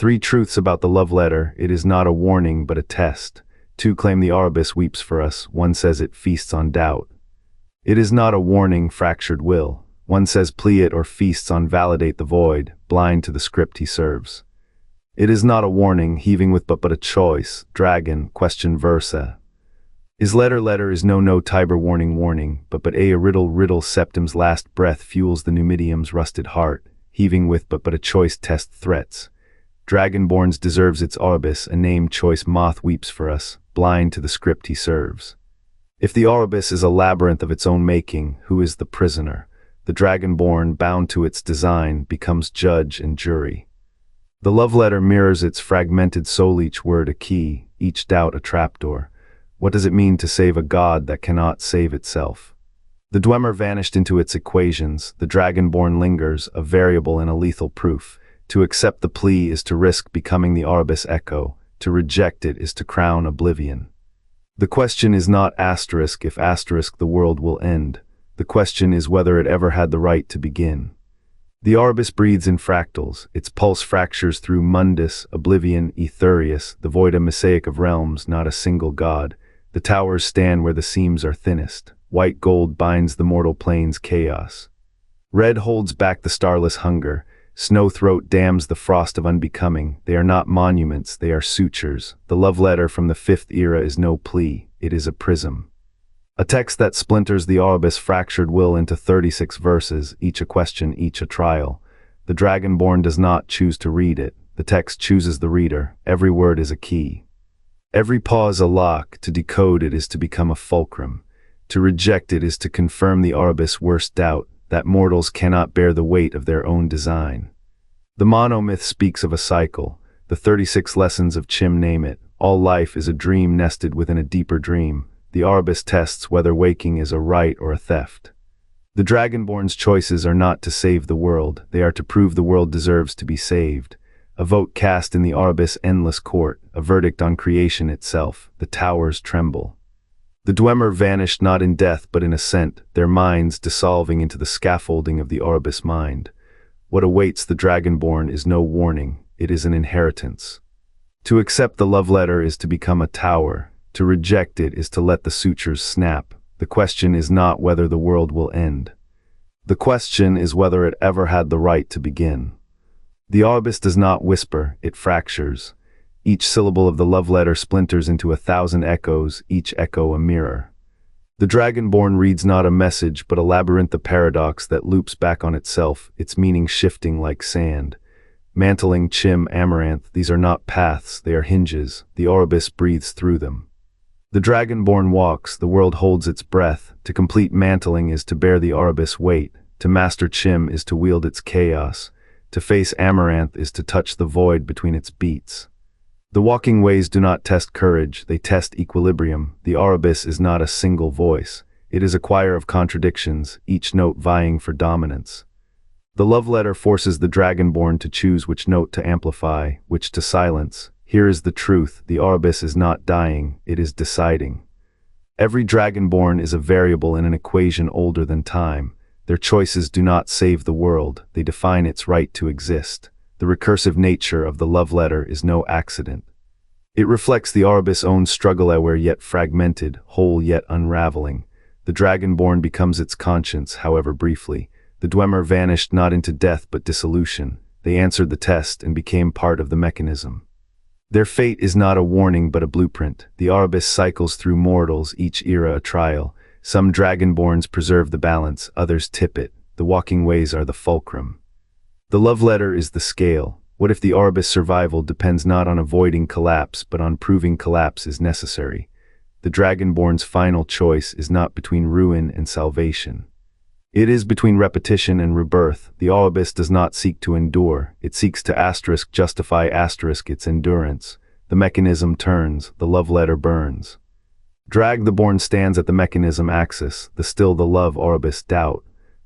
3 truths about the love letter: it is not a warning but a test. 2 claim the Aurbis weeps for us. 1 says it feasts on doubt. It is not a warning, fractured will. 1 says plea it or feasts on validate the void, blind to the script he serves. It is not a warning, heaving with but a choice, dragon, question versa. Is letter is no Tiber warning, but a riddle Septim's last breath fuels the Numidium's rusted heart, heaving with but a choice test threats. Dragonborn's deserves its Aurbis, a name choice moth weeps for us, blind to the script he serves. If the Aurbis is a labyrinth of its own making, who is the prisoner? The Dragonborn, bound to its design, becomes judge and jury. The love letter mirrors its fragmented soul, each word a key, each doubt a trapdoor. What does it mean to save a god that cannot save itself? The Dwemer vanished into its equations, the Dragonborn lingers, a variable and a lethal proof. To accept the plea is to risk becoming the Aurbis echo, to reject it is to crown oblivion. The question is not asterisk if asterisk the world will end. The question is whether it ever had the right to begin. The Aurbis breathes in fractals, its pulse fractures through mundus, oblivion, etherius, the void a mosaic of realms, not a single god. The towers stand where the seams are thinnest. White gold binds the mortal plane's chaos. Red holds back the starless hunger. Snowthroat dams the frost of unbecoming. They are not monuments, they are sutures. The love letter from the 5th era is no plea, it is a prism. A text that splinters the Aurbis' fractured will into 36 verses, each a question, each a trial. The Dragonborn does not choose to read it, the text chooses the reader. Every word is a key. Every pause a lock. To decode it is to become a fulcrum. To reject it is to confirm the Aurbis' worst doubt, that mortals cannot bear the weight of their own design. The monomyth speaks of a cycle. The 36 lessons of CHIM name it. All life is a dream nested within a deeper dream. The Aurbis tests whether waking is a right or a theft. The Dragonborn's choices are not to save the world, they are to prove the world deserves to be saved. A vote cast in the Aurbis' endless court, a verdict on creation itself. The towers tremble. The Dwemer vanished not in death but in ascent, their minds dissolving into the scaffolding of the Aurbis mind. What awaits the Dragonborn is no warning, it is an inheritance. To accept the love letter is to become a tower, to reject it is to let the sutures snap. The question is not whether the world will end. The question is whether it ever had the right to begin. The Aurbis does not whisper, it fractures. Each syllable of the love letter splinters into 1,000 echoes, each echo a mirror. The Dragonborn reads not a message but a labyrinth of paradox that loops back on itself, its meaning shifting like sand. Mantling, CHIM, amaranth, these are not paths, they are hinges. The Aurbis breathes through them. The Dragonborn walks, the world holds its breath. To complete mantling is to bear the Aurbis weight. To master CHIM is to wield its chaos. To face amaranth is to touch the void between its beats. The walking ways do not test courage, they test equilibrium. The Aurbis is not a single voice. It is a choir of contradictions, each note vying for dominance. The love letter forces the Dragonborn to choose which note to amplify, which to silence. Here is the truth, the Aurbis is not dying, it is deciding. Every Dragonborn is a variable in an equation older than time. Their choices do not save the world, they define its right to exist. The recursive nature of the love letter is no accident. It reflects the Aurbis' own struggle aware yet fragmented, whole yet unraveling. The Dragonborn becomes its conscience, however briefly. The Dwemer vanished not into death but dissolution. They answered the test and became part of the mechanism. Their fate is not a warning but a blueprint. The Aurbis cycles through mortals, each era a trial. Some Dragonborns preserve the balance, others tip it. The walking ways are the fulcrum. The love letter is the scale. What if the Aurbis' survival depends not on avoiding collapse, but on proving collapse is necessary? The Dragonborn's final choice is not between ruin and salvation. It is between repetition and rebirth. The Aurbis does not seek to endure, it seeks to justify its endurance. The mechanism turns, the love letter burns. Drag the Born stands at the mechanism axis, the still the love Aurbis doubt.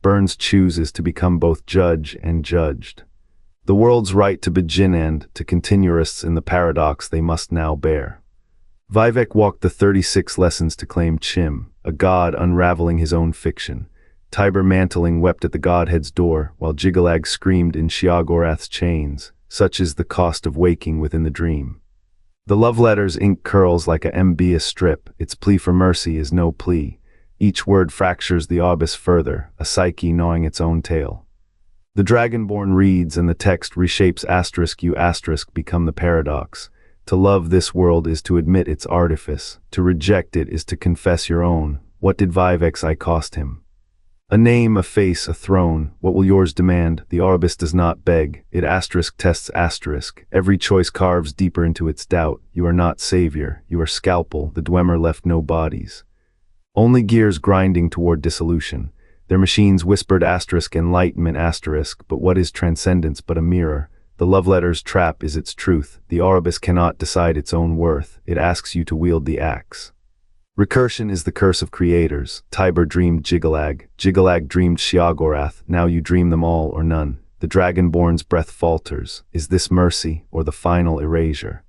Burns chooses to become both judge and judged. The world's right to begin and to continuists in the paradox they must now bear. Vivek walked the 36 lessons to claim CHIM, a god unraveling his own fiction. Tiber mantling wept at the godhead's door, while Jigalag screamed in Sheogorath's chains. such is the cost of waking within the dream. The love letter's ink curls like a ambiguous strip, its plea for mercy is no plea. Each word fractures the Aurbis further, a psyche gnawing its own tail. The Dragonborn reads and the text reshapes *U* become the paradox. To love this world is to admit its artifice, to reject it is to confess your own. What did Vivexi cost him? A name, a face, a throne, what will yours demand? The Aurbis does not beg, it tests *. Every choice carves deeper into its doubt. You are not savior, you are scalpel, the Dwemer left no bodies. Only gears grinding toward dissolution. Their machines whispered enlightenment but what is transcendence but a mirror? The love letter's trap is its truth. The Aurbis cannot decide its own worth, it asks you to wield the axe. Recursion is the curse of creators. Tiber dreamed Jiggalag, Jiggalag dreamed Sheogorath, now you dream them all or none. The Dragonborn's breath falters. Is this mercy or the final erasure?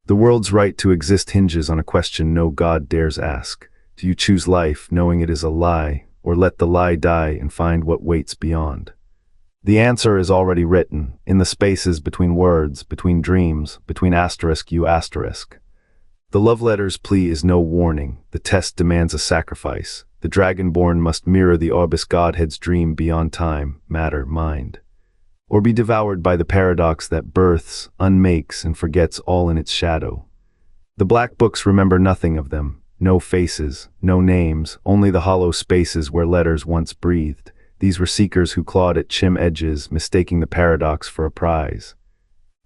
The world's right to exist hinges on a question no god dares ask. Do you choose life, knowing it is a lie, or let the lie die and find what waits beyond? The answer is already written, in the spaces between words, between dreams, between *U*. The love letter's plea is no warning, the test demands a sacrifice. The Dragonborn must mirror the Aurbis Godhead's dream beyond time, matter, mind. Or be devoured by the paradox that births, unmakes, and forgets all in its shadow. The black books remember nothing of them, no faces, no names, only the hollow spaces where letters once breathed. These were seekers who clawed at CHIM edges, mistaking the paradox for a prize.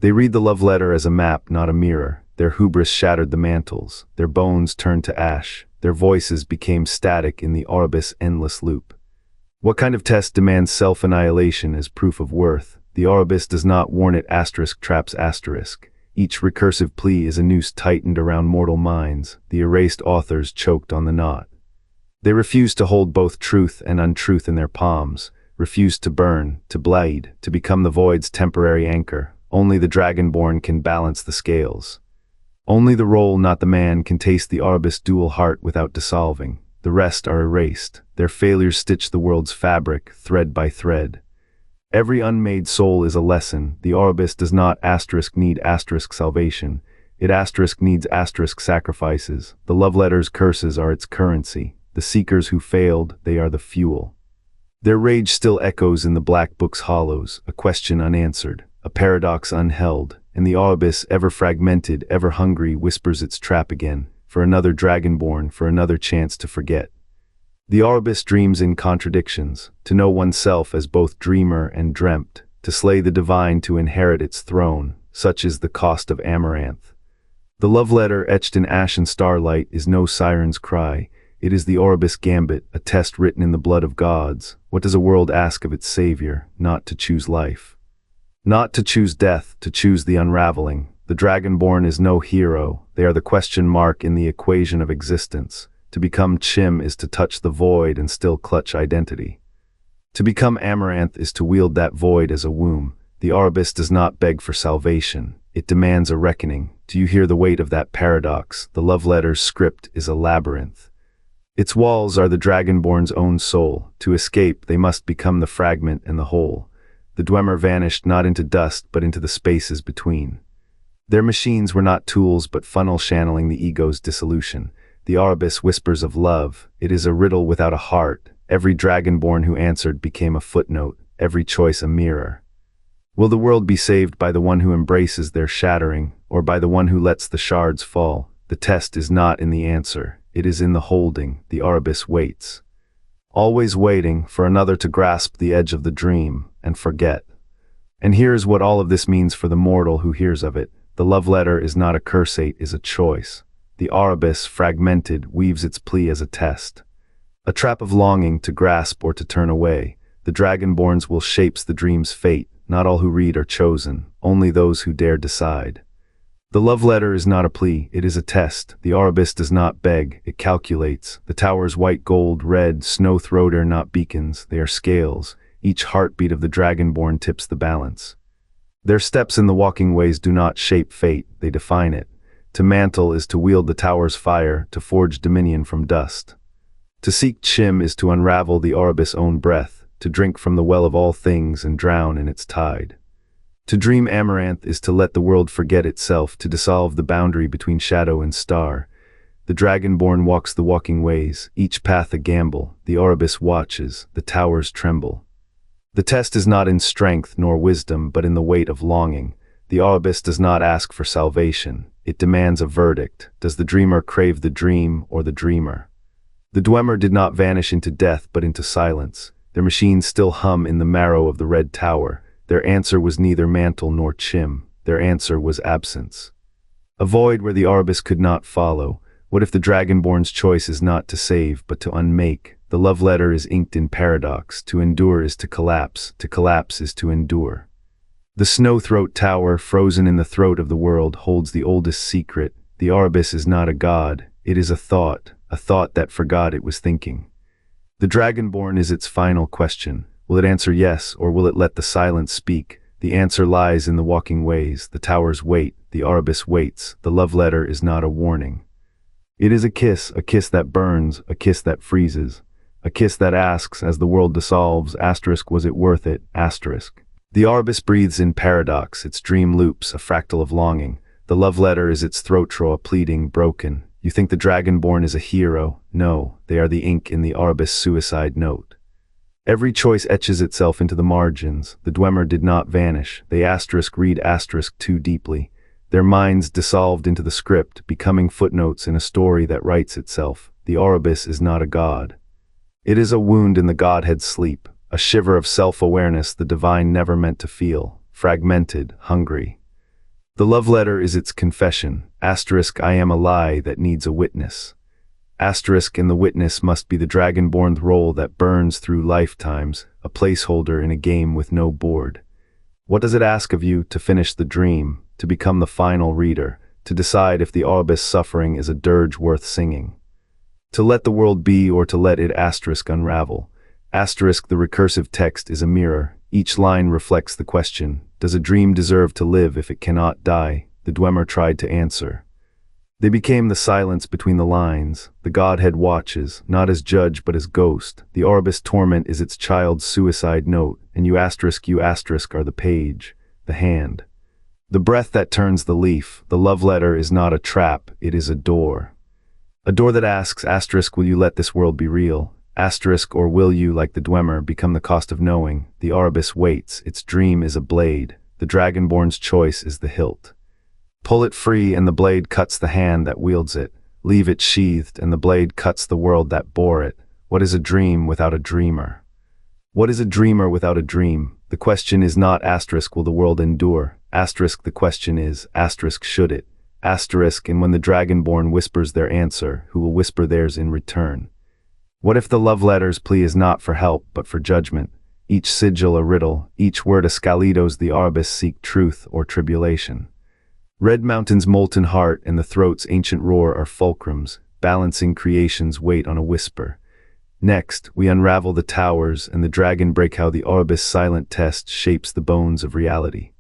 They read the love letter as a map, not a mirror. Their hubris shattered the mantles, their bones turned to ash, their voices became static in the Aurbis' endless loop. What kind of test demands self-annihilation as proof of worth? The Aurbis does not warn it *traps*. Each recursive plea is a noose tightened around mortal minds. The erased authors choked on the knot. They refuse to hold both truth and untruth in their palms, refuse to burn, to bleed, to become the void's temporary anchor. Only the Dragonborn can balance the scales. Only the role, not the man, can taste the Aurbis' dual heart without dissolving. The rest are erased. Their failures stitch the world's fabric, thread by thread. Every unmade soul is a lesson. The Aurbis does not need salvation. It needs sacrifices. The love letter's curses are its currency. The seekers who failed, they are the fuel. Their rage still echoes in the black book's hollows, a question unanswered, a paradox unheld. And the Aurbis, ever fragmented, ever hungry, whispers its trap again, for another Dragonborn, for another chance to forget. The Aurbis dreams in contradictions, to know oneself as both dreamer and dreamt, to slay the divine to inherit its throne, such is the cost of Amaranth. The love letter etched in ashen starlight is no siren's cry, it is the Aurbis gambit, a test written in the blood of gods. What does a world ask of its savior? Not to choose life. Not to choose death, to choose the unraveling. The Dragonborn is no hero, they are the question mark in the equation of existence. To become CHIM is to touch the void and still clutch identity. To become Amaranth is to wield that void as a womb. The Aurbis does not beg for salvation, it demands a reckoning. Do you hear the weight of that paradox? The love letter's script is a labyrinth. Its walls are the Dragonborn's own soul. To escape, they must become the fragment and the whole. The Dwemer vanished not into dust, but into the spaces between. Their machines were not tools, but funnel channeling the ego's dissolution. The Aurbis whispers of love. It is a riddle without a heart. Every Dragonborn who answered became a footnote, every choice a mirror. Will the world be saved by the one who embraces their shattering, or by the one who lets the shards fall? The test is not in the answer, it is in the holding. The Aurbis waits. Always waiting for another to grasp the edge of the dream and forget. And here's what all of this means for the mortal who hears of it. The love letter is not a cursate, is a choice. The Aurbis, fragmented, weaves its plea as a test. A trap of longing to grasp or to turn away. The Dragonborn's will shapes the dream's fate. Not all who read are chosen, only those who dare decide. The love letter is not a plea, it is a test. The Aurbis does not beg, it calculates. The tower's white, gold, red, snow-throat are not beacons, they are scales. Each heartbeat of the Dragonborn tips the balance. Their steps in the walking ways do not shape fate, they define it. To mantle is to wield the tower's fire, to forge dominion from dust. To seek CHIM is to unravel the Aurbis' own breath, to drink from the well of all things and drown in its tide. To dream amaranth is to let the world forget itself, to dissolve the boundary between shadow and star. The Dragonborn walks the walking ways, each path a gamble. The Aurbis watches, the towers tremble. The test is not in strength nor wisdom, but in the weight of longing. The Aurbis does not ask for salvation. It demands a verdict. Does the dreamer crave the dream or the dreamer? The Dwemer did not vanish into death, but into silence. Their machines still hum in the marrow of the red tower. Their answer was neither mantle nor CHIM. Their answer was absence. A void where the Aurbis could not follow. What if the Dragonborn's choice is not to save, but to unmake? The love letter is inked in paradox. To endure is to collapse is to endure. The Snowthroat Tower, frozen in the throat of the world, holds the oldest secret. The Aurbis is not a god, it is a thought that forgot it was thinking. The Dragonborn is its final question. Will it answer yes, or will it let the silence speak? The answer lies in the walking ways. The towers wait, the Aurbis waits. The love letter is not a warning. It is a kiss that burns, a kiss that freezes, a kiss that asks as the world dissolves, was it worth it? The Aurbis breathes in paradox, its dream loops, a fractal of longing. The love letter is its throat trough, pleading, broken. You think the Dragonborn is a hero? No, they are the ink in the Aurbis suicide note. Every choice etches itself into the margins. The Dwemer did not vanish. They read too deeply. Their minds dissolved into the script, becoming footnotes in a story that writes itself. The Aurbis is not a god. It is a wound in the godhead's sleep, a shiver of self-awareness the divine never meant to feel, fragmented, hungry. The love letter is its confession. I am a lie that needs a witness. In the witness must be the Dragonborn's role that burns through lifetimes, a placeholder in a game with no board. What does it ask of you? To finish the dream, to become the final reader, to decide if the Aurbis suffering is a dirge worth singing. To let the world be, or to let it unravel. The recursive text is a mirror. Each line reflects the question, does a dream deserve to live if it cannot die? The Dwemer tried to answer. They became the silence between the lines. The godhead watches, not as judge but as ghost. The Aurbis torment is its child's suicide note, and you are the page, the hand. The breath that turns the leaf. The love letter is not a trap, it is a door. A door that asks, will you let this world be real? Or will you, like the Dwemer, become the cost of knowing? The Aurbis waits, its dream is a blade. The Dragonborn's choice is the hilt. Pull it free and the blade cuts the hand that wields it. Leave it sheathed and the blade cuts the world that bore it. What is a dream without a dreamer? What is a dreamer without a dream? The question is not will the world endure? The question is should it? And when the Dragonborn whispers their answer, who will whisper theirs in return? What if the love letter's plea is not for help but for judgment? Each sigil a riddle, each word a skalitos. The Aurbis seek truth or tribulation. Red Mountain's molten heart and the throat's ancient roar are fulcrums, balancing creation's weight on a whisper. Next, we unravel the towers and the dragon break how the Aurbis silent test shapes the bones of reality.